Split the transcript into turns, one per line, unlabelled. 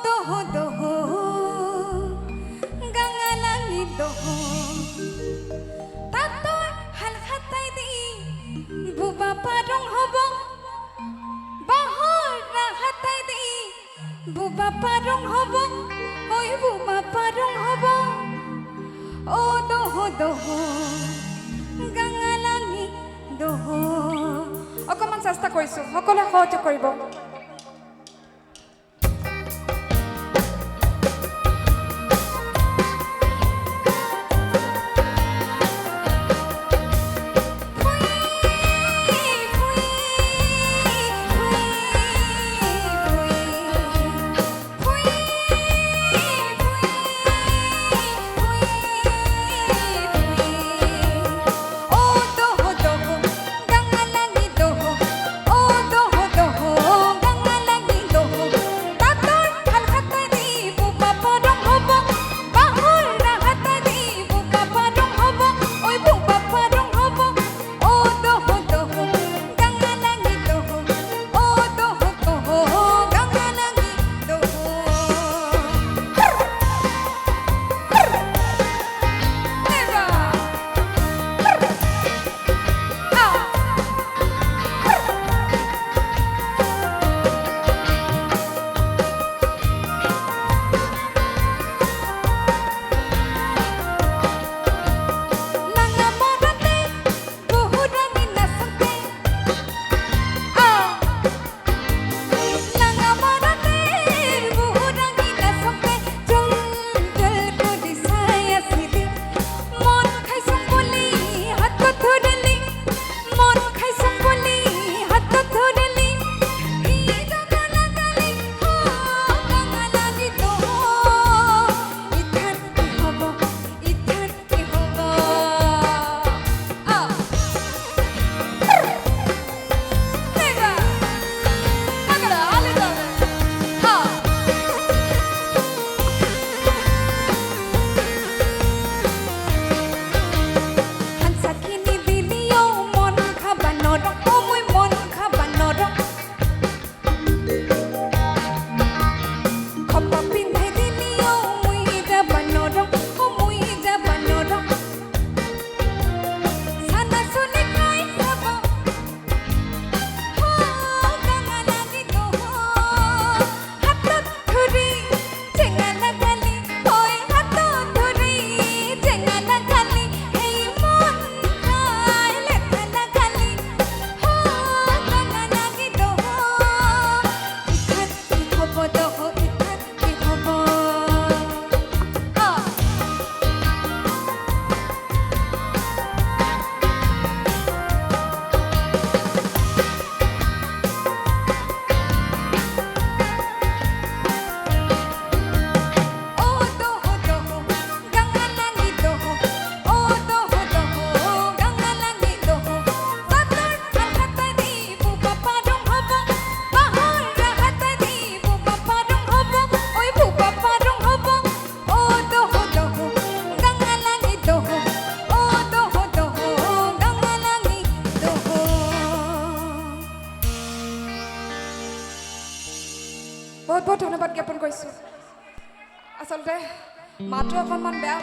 doho doho gangalangi doho tator hal khatai di buba parong hobo bahor na khatai di buba parong hobo oi buba parong hobo o doho doho gangalangi doho অকমান চেষ্টা কৰিছো সকলোৱে সহযোগ কৰিব বহুত বহুত ধন্যবাদ জ্ঞাপন কৰিছো আসলতে মাত্ৰ অকণমান বেয়া